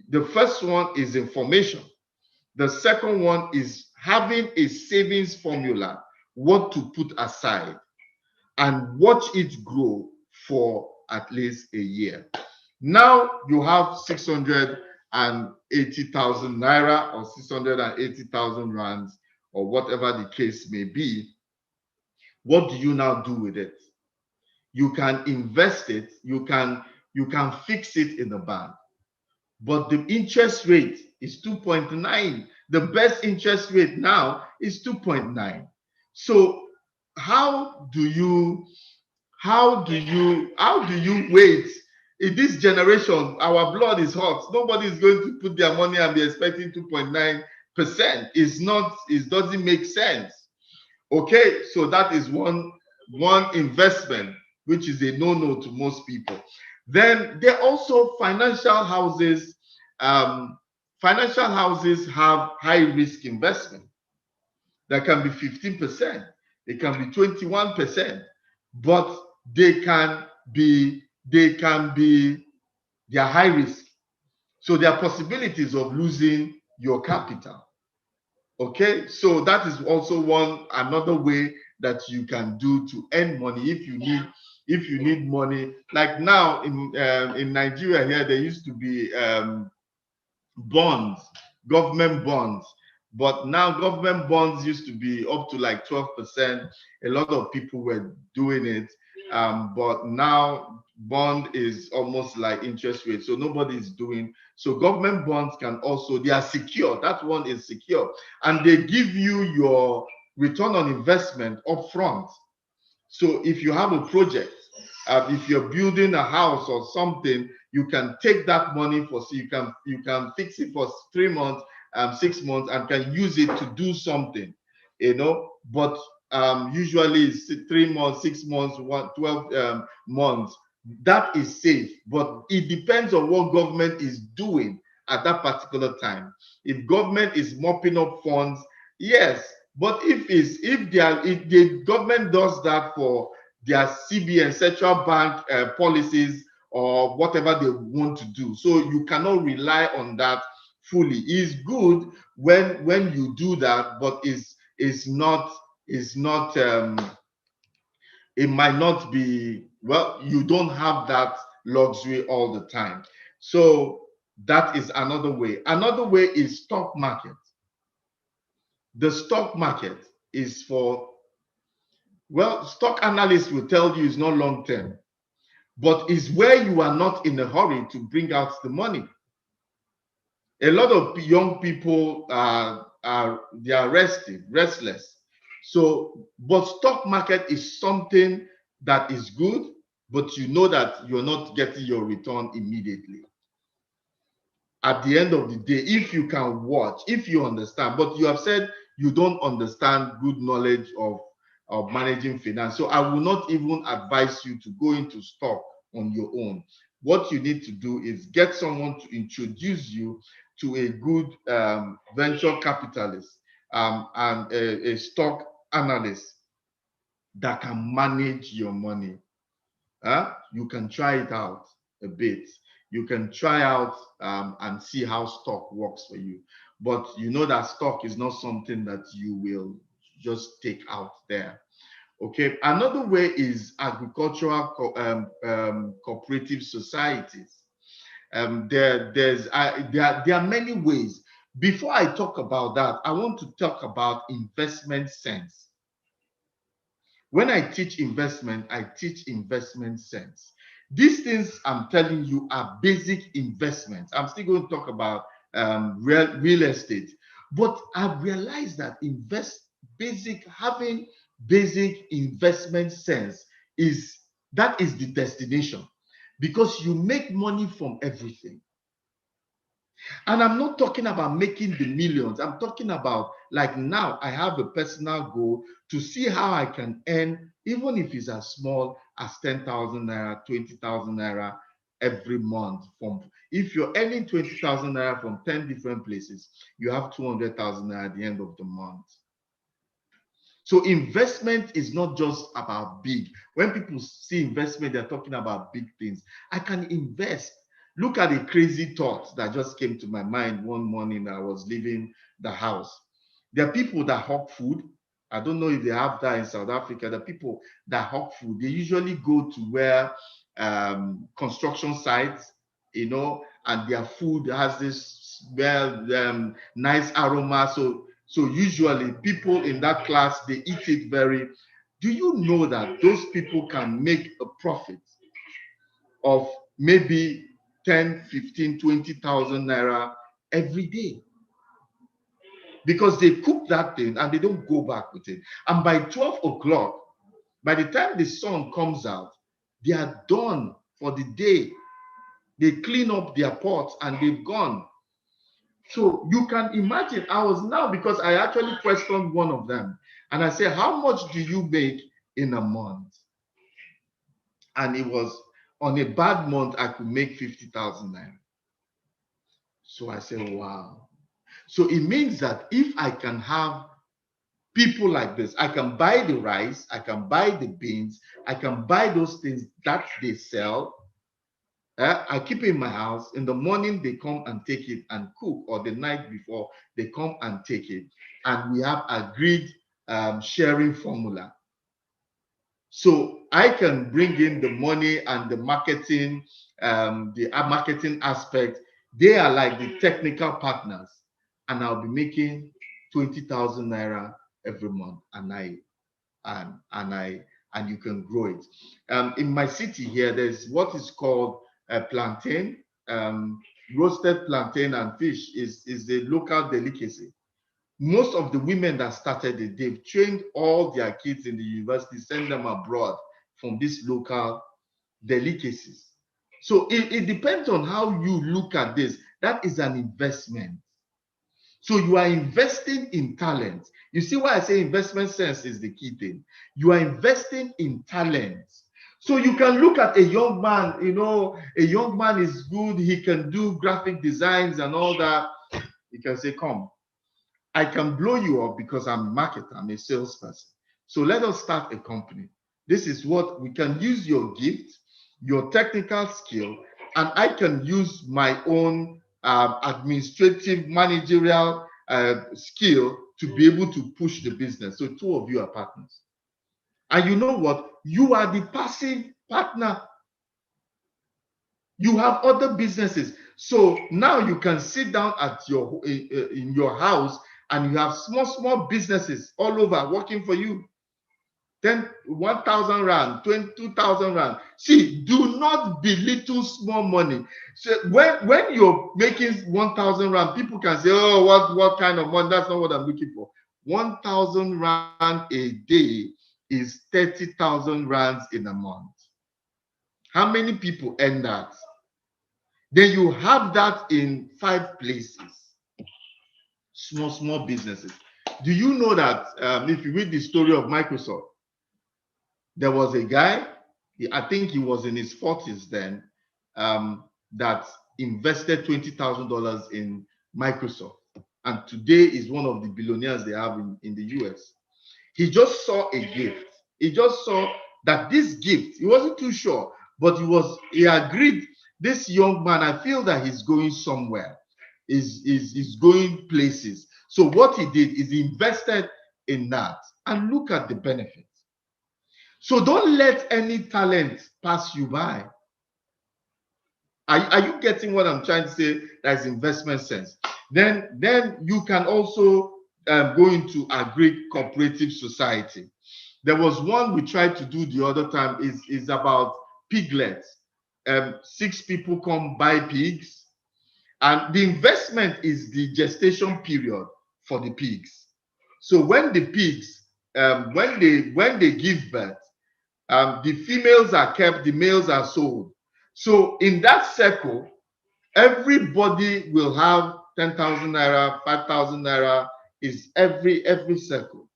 S1: the first one is information. The second one is having a savings formula, what to put aside, and watch it grow for at least a year. Now you have 680,000 naira or 680,000 rands, or whatever the case may be. What do you now do with it? You can invest it, you can fix it in the bank, but the interest rate is 2.9. The best interest rate now is 2.9. So how do you wait? In this generation, our blood is hot. Nobody is going to put their money and be expecting 2.9%. It doesn't make sense. Okay, so that is one investment, which is a no-no to most people. Then there are also financial houses. Financial houses have high-risk investment. That can be 15%. It can be 21%, but they are high risk. So there are possibilities of losing your capital. Okay, so that is also another way that you can do to earn money if you need money. Like now in Nigeria here, there used to be bonds, government bonds, but now government bonds used to be up to like 12%. A lot of people were doing it, but now bond is almost like interest rate, so nobody is doing. So government bonds they are secure. That one is secure, and they give you your return on investment upfront. So if you have a project, if you're building a house or something, you can take that money you can fix it for 3 months, 6 months, and can use it to do something, But usually it's 3 months, 6 months, 12 months. That is safe, but it depends on what government is doing at that particular time. If government is mopping up funds, yes, but if the government does that for their CBN, central bank policies, or whatever they want to do, so you cannot rely on that fully. It's good when you do that, but it's not it might not be, well, you don't have that luxury all the time. So that is another way. Another way is stock market. The stock market is stock analysts will tell you it's not long term, but it's where you are not in a hurry to bring out the money. A lot of young people are restless. So, but stock market is something that is good. but you know that you're not getting your return immediately. At the end of the day, if you can watch, if you understand, but you have said you don't understand good knowledge of managing finance. So I will not even advise you to go into stock on your own. What you need to do is get someone to introduce you to a good venture capitalist and a stock analyst that can manage your money. You can try it out a bit. You can try out and see how stock works for you. But you know that stock is not something that you will just take out there. Okay. Another way is agricultural cooperative societies. There are many ways. Before I talk about that, I want to talk about investment sense. When I teach investment, I teach investment sense. These things I'm telling you are basic investments. I'm still going to talk about real estate, but I've realized that having basic investment sense is the destination, because you make money from everything. And I'm not talking about making the millions. I'm talking about, like, now I have a personal goal to see how I can earn, even if it's as small as 10,000 naira, 20,000 naira every month. If you're earning 20,000 naira from 10 different places, you have 200,000 naira at the end of the month. So investment is not just about big. When people see investment, they're talking about big things. I can invest. Look at a crazy thought that just came to my mind one morning. I was leaving the house. There are people that hawk food. I don't know if they have that in South Africa. The people that hawk food, they usually go to where construction sites, and their food has this nice aroma. So usually people in that class, they eat it very. Do you know that those people can make a profit of maybe 10, 15, 20,000 naira every day? Because they cook that thing and they don't go back with it. And by 12 o'clock, by the time the sun comes out, they are done for the day. They clean up their pots and they've gone. So you can imagine, because I actually questioned one of them and I said, how much do you make in a month? And it was, on a bad month, I could make 50,000 naira. So I said, wow. So it means that if I can have people like this, I can buy the rice, I can buy the beans, I can buy those things that they sell. I keep it in my house. In the morning, they come and take it and cook, or the night before, they come and take it. And we have agreed sharing formula. So I can bring in the money and the marketing aspect. They are like the technical partners, and I'll be making 20,000 naira every month, and you can grow it. In my city here, there's what is called a plantain. Roasted plantain and fish is a local delicacy. Most of the women that started it, they've trained all their kids in the university, send them abroad from these local delicacies. So it depends on how you look at this. That is an investment. So you are investing in talent. You see why I say investment sense is the key thing. You are investing in talent. So you can look at a young man, a young man is good, he can do graphic designs and all that. You can say, come, I can blow you up because I'm a marketer, I'm a salesperson. So let us start a company. This is what we can use: your gift, your technical skill, and I can use my own administrative, managerial skill to be able to push the business. So two of you are partners. And you know what? You are the passive partner. You have other businesses. So now you can sit down at in your house and you have small businesses all over working for you. 1,000 rand, 22,000 rand. See, do not belittle small money. So when you're making 1,000 rand, people can say, oh, what kind of money? That's not what I'm looking for. 1,000 rand a day is 30,000 rands in a month. How many people earn that? Then you have that in 5 places. Small businesses. Do you know that if you read the story of Microsoft, there was a guy, I think he was in his 40s then, that invested $20,000 in Microsoft. And today is one of the billionaires they have in the US. He just saw a gift. He just saw that this gift, he wasn't too sure, but he agreed, this young man, I feel that he's going somewhere, is going places. So what he did is he invested in that, and look at the benefits. So don't let any talent pass you by. Are you getting what I'm trying to say? That's investment sense. Then you can also go into agri cooperative society. There was one we tried to do the other time, is about piglets. 6 people come buy pigs, and the investment is the gestation period for the pigs. So when the pigs, when they give birth, the females are kept, the males are sold. So in that circle, everybody will have 10,000 naira, 5,000 naira is every circle.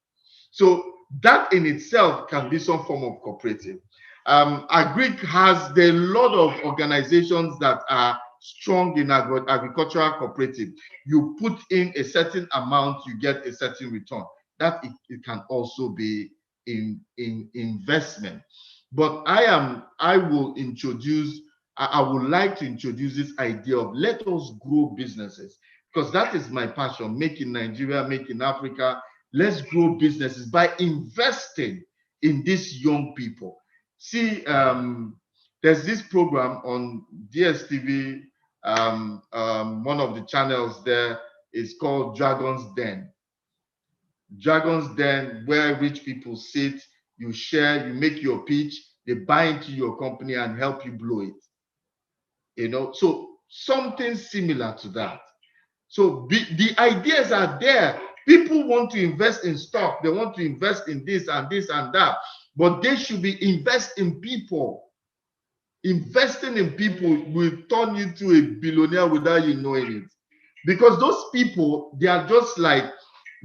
S1: So that in itself can be some form of cooperative. Agric has a lot of organizations that are strong in agricultural cooperative. You put in a certain amount, you get a certain return. That it can also be in investment. But I will introduce, I would like to introduce this idea of let us grow businesses, because that is my passion. Make in Nigeria, make in Africa. Let's grow businesses by investing in these young people. See, there's this program on DSTV, one of the channels there is called Dragon's Den. Dragon's Den, where rich people sit, you share, you make your pitch, they buy into your company and help you blow it. You know, so something similar to that. So the ideas are there. People want to invest in stock, they want to invest in this and this and that, but they should be invest in people. Investing in people will turn you to a billionaire without you knowing it, because those people, they are just like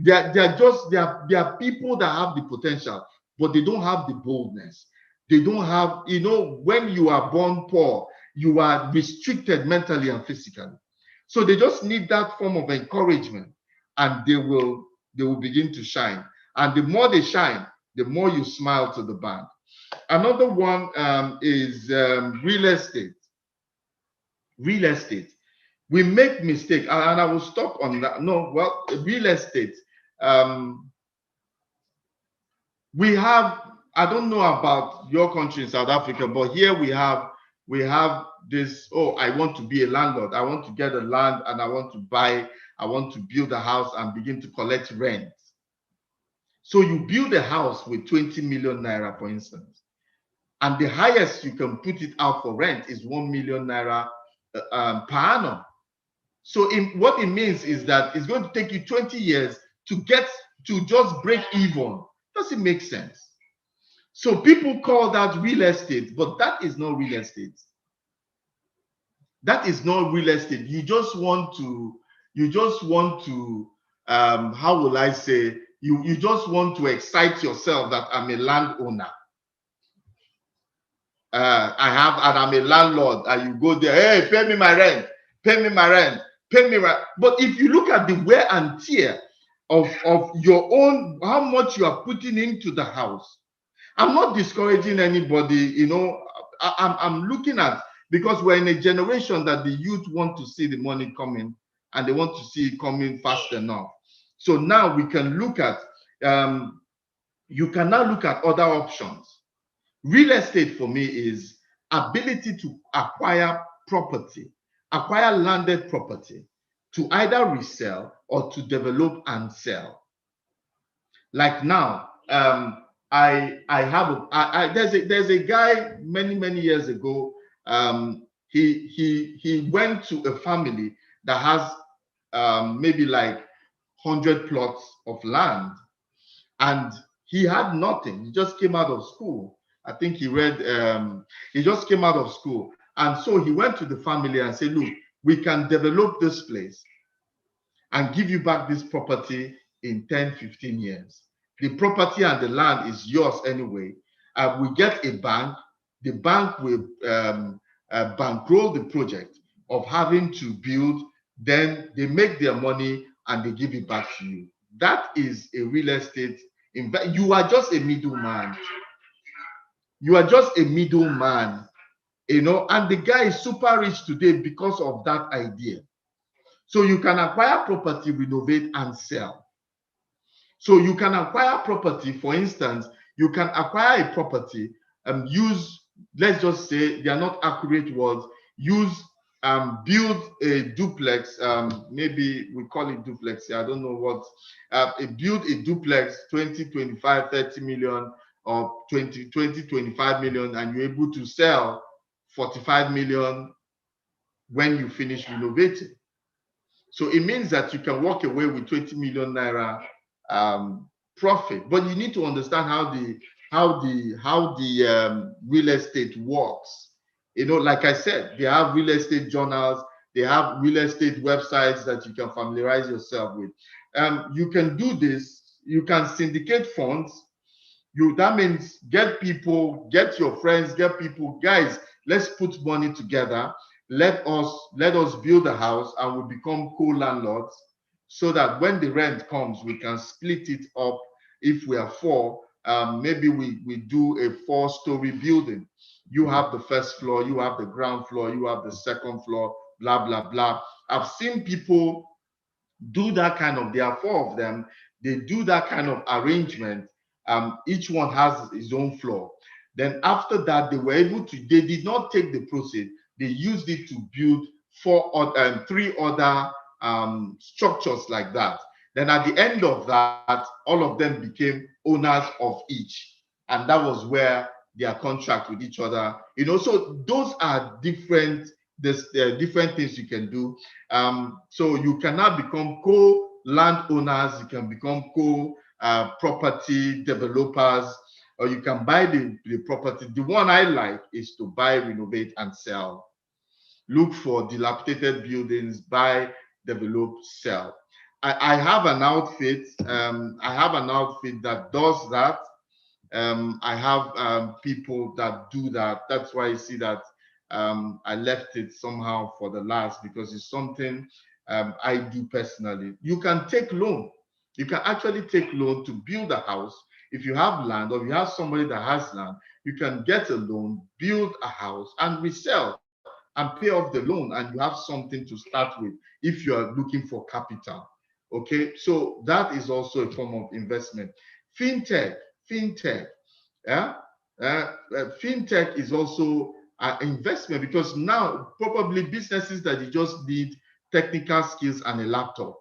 S1: they are people that have the potential, but they don't have the boldness. They don't have, you know, when you are born poor, you are restricted mentally and physically. So they just need that form of encouragement, and they will begin to shine. And the more they shine, the more you smile to the bank. Another one is real estate. Real estate. We make mistake, and I will stop on that. No, well, real estate. We have, I don't know about your country in South Africa, but here we have this, oh, I want to be a landlord. I want to get a land and I want to buy, I want to build a house and begin to collect rent. So you build a house with 20 million naira, for instance, and the highest you can put it out for rent is 1 million naira per annum. So what it means is that it's going to take you 20 years to get to just break even. Doesn't make sense. So people call that real estate, but that is not real estate. That is not real estate. You just want to, how will I say, you just want to excite yourself that I'm a landowner. I'm a landlord, and you go there, hey, pay me my rent, pay me my rent, pay me my. But if you look at the wear and tear of your own, how much you are putting into the house. I'm not discouraging anybody, you know. I'm looking at, because we're in a generation that the youth want to see the money coming, and they want to see it coming fast enough. So now we can look at, you can now look at other options. Real estate for me is ability to acquire property, acquire landed property, to either resell or to develop and sell. Like now, there's a guy many years ago. He went to a family that has maybe like 100 plots of land, and he had nothing. He just came out of school. I think he read, he just came out of school. And so he went to the family and said, look, we can develop this place and give you back this property in 10, 15 years. The property and the land is yours anyway. We get a bank. The bank will bankroll the project of having to build. Then they make their money and they give it back to you. That is a real estate investment. You are just a middleman. You are just a middleman, you know, and the guy is super rich today because of that idea. So you can acquire property, renovate, and sell. So you can acquire property, for instance, you can acquire a property and use, let's just say, they are not accurate words, use, build a duplex, maybe we call it duplex, I don't know what, build a duplex, 20, 25, 30 million, or 20, 25 million, and you're able to sell 45 million when you finish renovating. So it means that you can walk away with 20 million naira profit, but you need to understand how the real estate works. You know, like I said, they have real estate journals, they have real estate websites that you can familiarize yourself with. You can do this. You can syndicate funds. That means get people, get your friends, get people, guys. Let's put money together. Let us build a house and we become co-landlords, so that when the rent comes, we can split it up. If we are four, maybe we do a 4-story building. You have the first floor, you have the ground floor, you have the second floor, blah, blah, blah. I've seen people do that kind of, there are 4 of them, they do that kind of arrangement. Each one has his own floor. Then after that, they were able to, they did not take the proceeds, they used it to build 3 other structures like that. Then at the end of that, all of them became owners of each. And that was where their contract with each other, you know, so those are different, there are different things you can do. So you cannot become co-landowners, you can become co-property developers, or you can buy the property. The one I like is to buy, renovate, and sell. Look for dilapidated buildings, buy, develop, sell. I have an outfit. I have an outfit that does that. I have people that do that. That's why you see that I left it somehow for the last, because it's something I do personally. You can take loan. You can actually take loan to build a house. If you have land, or you have somebody that has land, you can get a loan, build a house, and resell and pay off the loan, and you have something to start with if you are looking for capital. Okay, so that is also a form of investment. Fintech, yeah, fintech is also an investment, because now probably businesses that you just need technical skills and a laptop.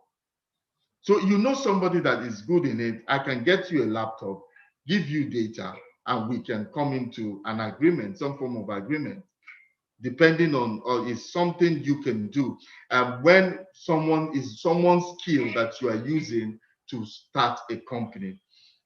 S1: So you know somebody that is good in it, I can get you a laptop, give you data, and we can come into an agreement, some form of agreement, depending on, or is something you can do when someone's skill that you are using to start a company.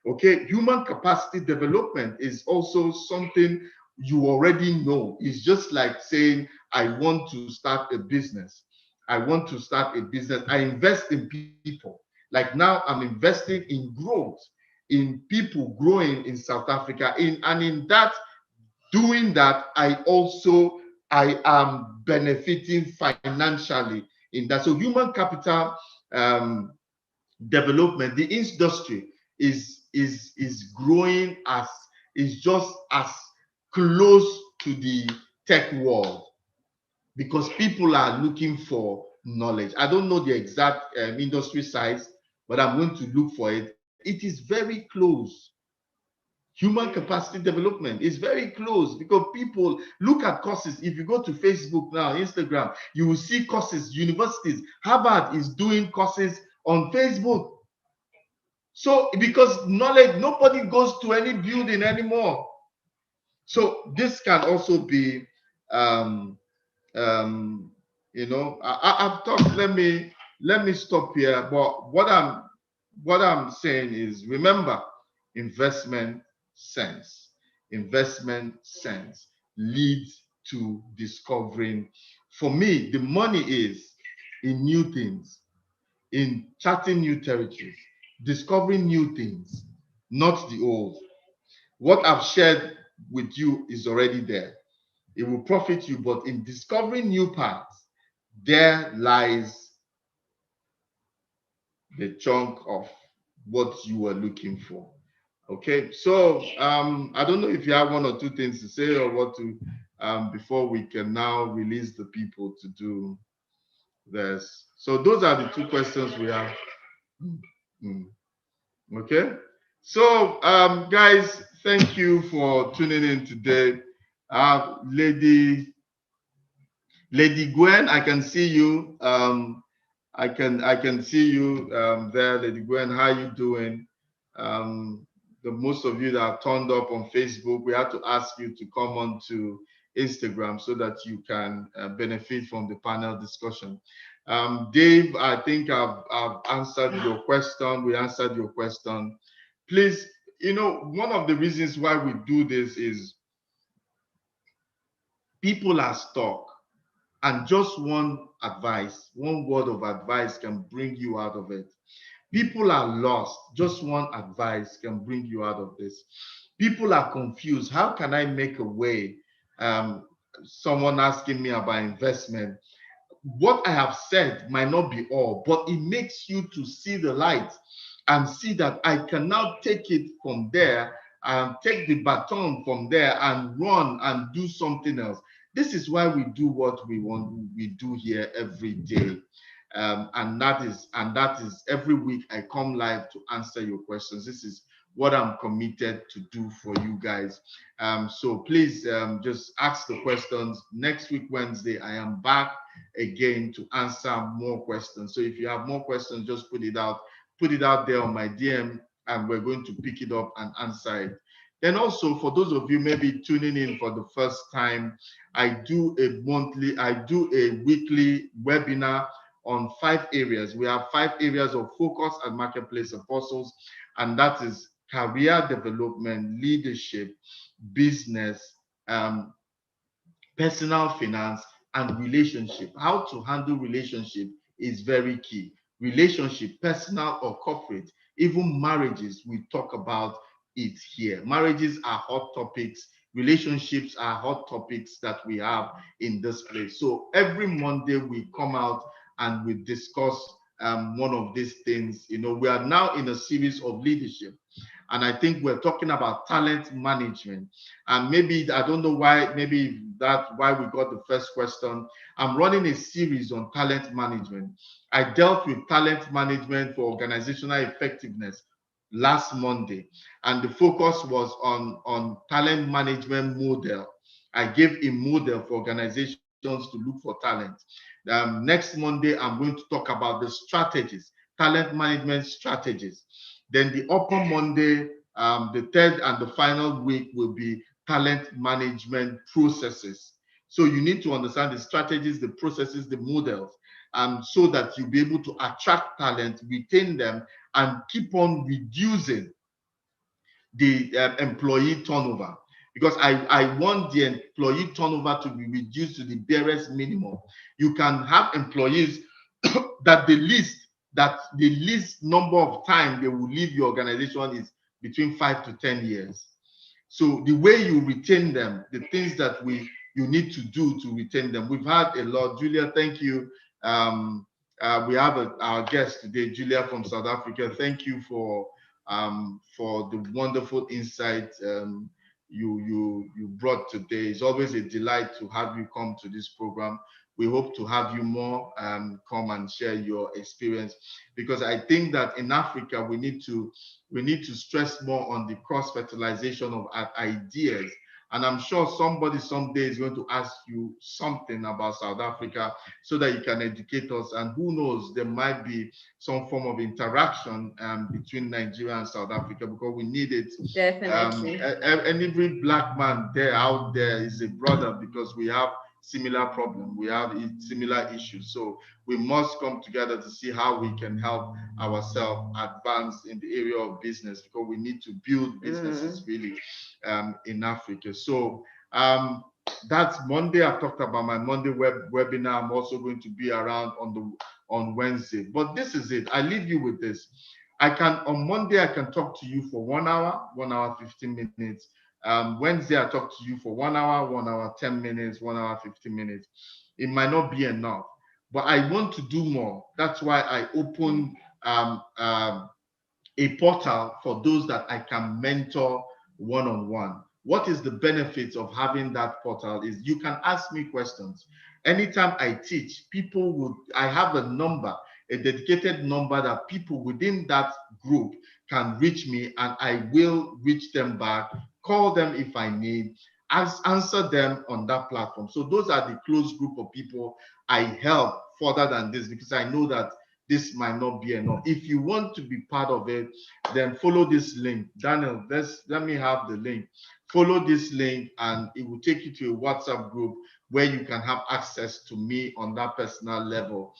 S1: Okay, human capacity development is also something you already know. It's just like saying, I want to start a business. I want to start a business. I invest in people. Like now I'm investing in growth, in people growing in South Africa. And in that, doing that, I am benefiting financially in that. So human capital development, the industry is growing, is just as close to the tech world, because people are looking for knowledge. I don't know the exact industry size, but I'm going to look for it. It is very close. Human capacity development is very close, because people look at courses. If you go to Facebook now, Instagram, you will see courses, universities. Harvard is doing courses on Facebook. So because knowledge, nobody goes to any building anymore. So this can also be, you know, I've talked. Let me stop here. But what I'm saying is, remember, investment sense. investment sense leads to discovering. For me, the money is in new things, in charting new territories, discovering new things, not the old. What I've shared with you is already there. It will profit you, but in discovering new paths, there lies the chunk of what you were looking for. Okay, so I don't know if you have one or two things to say or what to before we can now release the people to do this. So those are the two questions we have. Okay, so guys, thank you for tuning in today. Lady Gwen, I can see you. I can see you there, Lady Gwen. How you doing? The most of you that are turned up on Facebook, we have to ask you to come on to Instagram so that you can benefit from the panel discussion. Dave, I think I've answered your question. We answered your question. Please, you know, one of the reasons why we do this is people are stuck, and just one advice, one word of advice can bring you out of it. People are lost. Just one advice can bring you out of this. People are confused. How can I make a way? Someone asking me about investment. What I have said might not be all, but it makes you to see the light and see that I can now take it from there and take the baton from there and run and do something else. This is why we do what we do here every day. And that is every week I come live to answer your questions. This is what I'm committed to do for you guys. So please just ask the questions. Next week, Wednesday, I am back again to answer more questions. So if you have more questions, just put it out there on my DM, and we're going to pick it up and answer it. Then also, for those of you maybe tuning in for the first time, I do a weekly webinar on 5 areas. We have 5 areas of focus at Marketplace Apostles, and that is career development, leadership, business, personal finance, and relationship. How to handle relationship is very key. Relationship, personal or corporate, even marriages, we talk about it here. Marriages are hot topics. Relationships are hot topics that we have in this place. So every Monday we come out and we discuss one of these things. You know, we are now in a series of leadership, and I think we're talking about talent management. And maybe, I don't know why, maybe that's why we got the first question. I'm running a series on talent management. I dealt with talent management for organizational effectiveness last Monday, and the focus was on talent management model. I gave a model for organizations to look for talent. Next Monday, I'm going to talk about the strategies, talent management strategies. Then the upper Monday, the third and the final week will be talent management processes. So you need to understand the strategies, the processes, the models, so that you'll be able to attract talent, retain them, and keep on reducing the employee turnover. Because I want the employee turnover to be reduced to the barest minimum. You can have employees that the least number of time they will leave your organization is between 5 to 10 years. So the way you retain them, the things that you need to do to retain them. We've had a lot. Julia, thank you. We have our guest today, Julia from South Africa. Thank you for the wonderful insight you brought today. It's always a delight to have you come to this program. We hope to have you more come and share your experience, because I think that in Africa we need to stress more on the cross-fertilization of ideas. And I'm sure somebody someday is going to ask you something about South Africa so that you can educate us. And who knows, there might be some form of interaction between Nigeria and South Africa, because we need it.
S2: Definitely.
S1: And every black man out there is a brother, because we have similar problem. We have similar issues. So we must come together to see how we can help ourselves advance in the area of business, because we need to build businesses really in Africa. So that's Monday. I've talked about my Monday webinar. I'm also going to be around on Wednesday. But this is it. I leave you with this. On Monday, I can talk to you for 1 hour, 15 minutes. Wednesday, I talk to you for 1 hour, 10 minutes, 1 hour, 15 minutes. It might not be enough, but I want to do more. That's why I opened a portal for those that I can mentor one-on-one. What is the benefit of having that portal is you can ask me questions. Anytime I teach, I have a number, a dedicated number that people within that group can reach me, and I will reach them back, call them if I need, answer them on that platform. So those are the close group of people I help further than this, because I know that this might not be enough. If you want to be part of it, then follow this link. Daniel, let me have the link. Follow this link and it will take you to a WhatsApp group where you can have access to me on that personal level.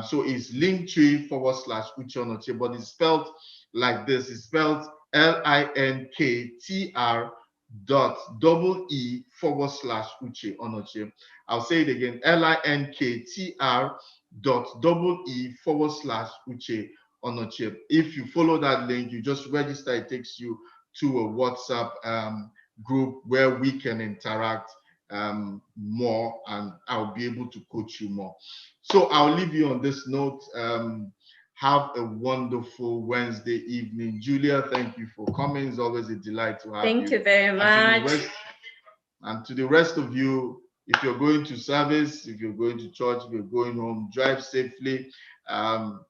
S1: So it's linktree /Uche Onochie, but it's spelled like this. It's spelled LINKTR .ee /Uche Onochie. I'll say it again, LINKTR .ee /Uche Onochie. If you follow that link, you just register. It takes you to a WhatsApp group where we can interact more, and I'll be able to coach you more. So I'll leave you on this note. Have a wonderful Wednesday evening. Julia, thank you for coming. It's always a delight to have you.
S2: Thank you very much.
S1: And to the rest of you, if you're going to service, if you're going to church, if you're going home, drive safely and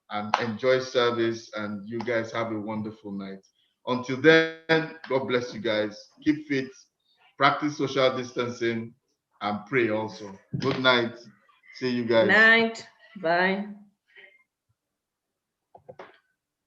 S1: enjoy service. And you guys have a wonderful night. Until then, God bless you guys. Keep fit, practice social distancing, and pray also. Good night. See you guys.
S2: Good night. Bye.